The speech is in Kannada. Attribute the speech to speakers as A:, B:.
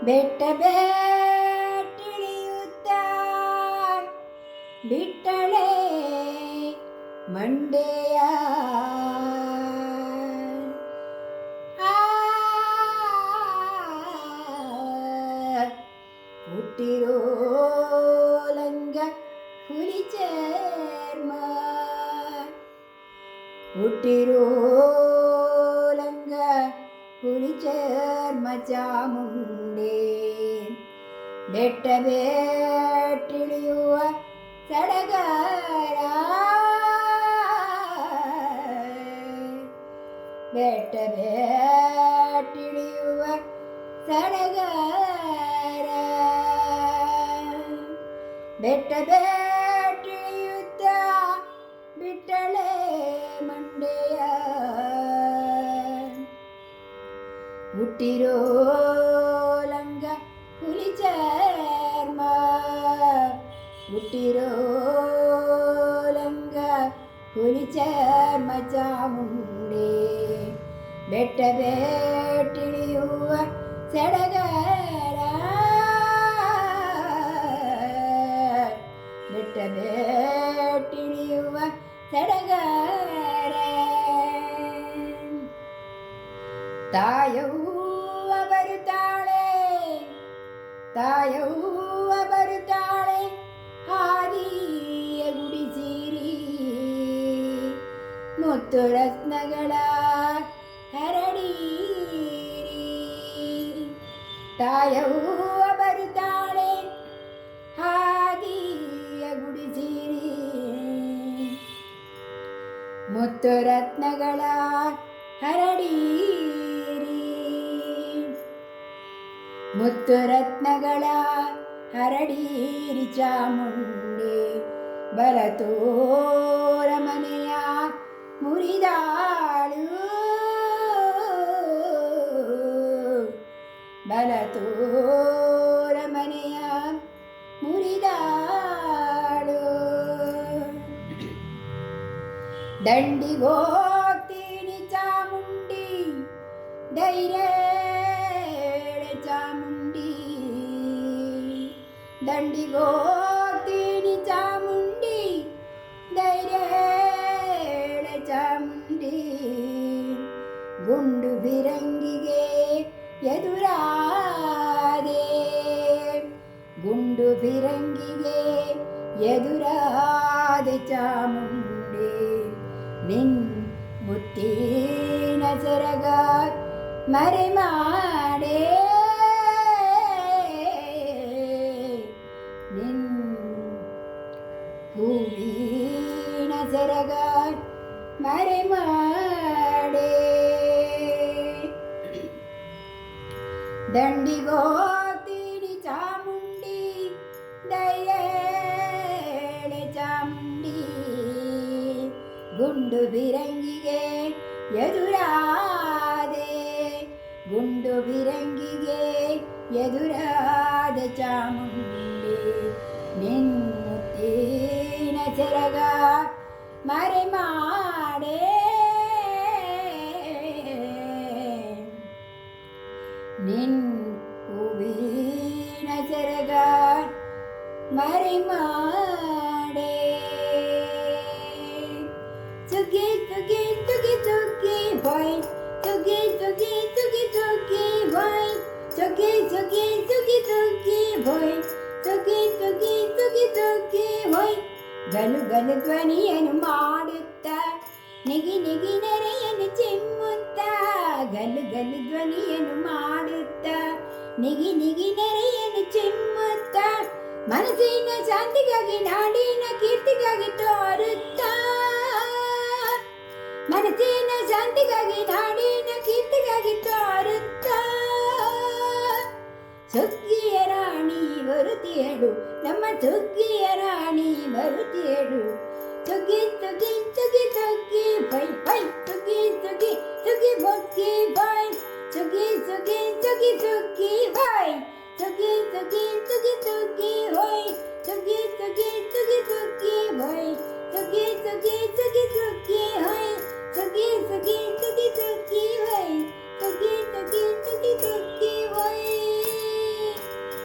A: ಬೆಟ್ಟ ಬೇಟಿಳಿಯುತ್ತ ಬಿಟ್ಟಳೆ ಮಂಡೆಯ ಹುಟ್ಟಿರೋ ಲಂಗ ಹುಲಿ ಚರ್ಮ ಹುಟ್ಟಿರೋ ಲಂಗ ಹುಲಿ ಚರ್ಮ ಚಾಮುಂಡೆ ಬೆಟ್ಟ ಬೇಟಿಳಿಯುವ ಸಡಗರ ಬೆಟ್ಟ ಬೇಟಿಳಿಯುವ ಸಡಗರ ಬೆಟ್ಟ ಬೇಟಿಳಿಯುತ್ತ ಬಿಟ್ಟಳೆ ಮಂಡೆಯ ಹುಟ್ಟಿರೋ ಲಂಗ ಹುಲಿ ಚರ್ಮ ಹುಟ್ಟಿರೋ ಲಂಗ ಹುಲಿ ಚರ್ಮ ಚಾಮುಂಡೆ ಬೆಟ್ಟ ಬೇಟಿಳಿಯುವ ಸಡಗರ ಬೆಟ್ಟ ಬೇಟಿಳಿಯುವ ಸಡಗರ ತಾಯವ್ವ ಬರುತ್ತಾಳೆ ತಾಯವ್ವ ಬರುತ್ತಾಳೆ ಹಾದಿಯ ಗುಡಿಸಿರಿ ಮುತ್ತು ರತ್ನಗಳ ಹರಡೀರಿ ತಾಯವ್ವ ಬರುತ್ತಾಳೆ ಹಾದಿಯ ಗುಡಿಸಿರಿ ಮುತ್ತು ರತ್ನಗಳ ಹರಡೀರಿ ಮುತ್ತು ರತ್ನಗಳ ಹರಡೀರಿ ಚಾಮುಂಡೆ ಬಲತೋರ ಮನೆಯ ಮುರಿದಾಳು ಬಲತೋರ ಮನೆಯ ಮುರಿದಾಳು ದಂಡಿಗೋಗ್ತೀನಿ ಚಾಮುಂಡಿ ಧೈರ್ಯ ಚಾಮುಂಡಿ ದಂಡಿಗೋಗ್ತೀನಿ ಚಾಮುಂಡಿ ಧೈರ್ಯ ಚಾಮುಂಡಿ ಗುಂಡು ಬಿರಂಗಿಗೆ ಎದುರಾದೆ ಗುಂಡು ಬಿರಂಗಿಗೆ ಎದುರಾದೆ ಚಾಮುಂಡಿ ನಿನ್ ಮುತ್ತಿನ ಸೆರಗ ಮರೆ ಮಾಡೆ ನಿನ್ ಹೂವಿನ ಸೆರಗ ಮರೆ ಮಾಡೆ ದಂಡಿಗೋಗ್ತೀನಿ ಚಾಮುಂಡಿ ಧೈರ್ಯ ಚಾಮುಂಡಿ ಗುಂಡು ಬಿರಂಗಿಗೆ ಎದುರಾದೆ ಗುಂಡು ಬಿರಂಗಿಗೆ ಎದುರಾದೆ ಚಾಮುಂಡಿ ನಿನ್ ಮುತ್ತಿನ ಸೆರಗ ಮರೆ ಮಾಡೆ ನಿನ್ ಹೂವಿನ ಸೆರಗ ಮರೆ ಮಾಡೆ ಸುಗ್ಗಿ ಸುಗ್ಗಿ ಸುಗ್ಗಿ ಸುಗ್ಗಿ ಬಾಯ್ ಸುಗ್ಗಿ ಸುಗ್ಗಿ ಸುಗ್ಗಿ ಸುಗ್ಗಿ ಬಾಯ್ ಸುಗ್ಗಿ ಸುಗ್ಗಿ ಸುಗ್ಗಿ ಸುಗ್ಗಿ ಬಾಯ್ ಸುಗ್ಗಿ ಸುಗ್ಗಿ ಸುಗ್ಗಿ ಸುಗ್ಗಿ ಬಾಯ್ ಗಲು ಗಲು ಧ್ವನಿಯನ್ನು ಮಾಡುತ್ತ ನಿಗಿ ನಿಗಿ ನೆರೆಯನ್ನು ಚಿಮ್ಮುತ್ತ ಗಲು ಗಲು ಧ್ವನಿಯನ್ನು ಮಾಡುತ್ತ ನಿಗಿ ನಿಗಿ ನೆರೆಯನ್ನು ಚಿಮ್ಮುತ್ತ ಮನಸ್ಸಿನ ಶಾಂತಿಗಾಗಿ ನಾಡಿನ ಕೀರ್ತಿಗಾಗಿ ತೋರುತ್ತ ಮನಸ್ಸಿನ ಶಾಂತಿಗಾಗಿ ನಾಡಿನ ಕೀರ್ತಿಗಾಗಿ ತೋರುತ್ತ ಸುಗ್ಗಿಯ ರಾಣಿ ಬರುತ್ತೇಳು ನಮ್ಮ ಸುಗ್ಗಿಯ ರಾಣಿ ಬರುತ್ತೇಳು ಸುಗ್ಗಿ ಸುಗ್ಗಿ ಸುಗ್ಗಿ ಸುಗ್ಗಿ ಬೈ ಬೈ ಸುಗ್ಗಿ ಸುಗ್ಗಿ ಸುಗ್ಗಿ ಬೊಗ್ಗಿ ಬೈ ಸುಗ್ಗಿ ಸುಗ್ಗಿ ಸುಗ್ಗಿ ಸುಗ್ಗಿ ಬೈ ಸುಗ್ಗಿ ಸುಗ್ಗಿ ಸುಗ್ಗಿ ಸುಗ್ಗಿ ಬೈ ಸುಗ್ಗಿ ಸುಗ್ಗಿ ಸುಗ್ಗಿ ಸುಗ್ಗಿ ಬೈ ಸುಗ್ಗಿ ಸುಗ್ಗಿ ಸುಗ್ಗಿ ಸುಗ್ಗಿ ಬೈ ಸುಗ್ಗಿ ಸುಗ್ಗಿ ಸುಗ್ಗಿ ಸುಗ್ಗಿ ಬೈ ಸುಗ್ಗಿ ಸುಗ್ಗಿ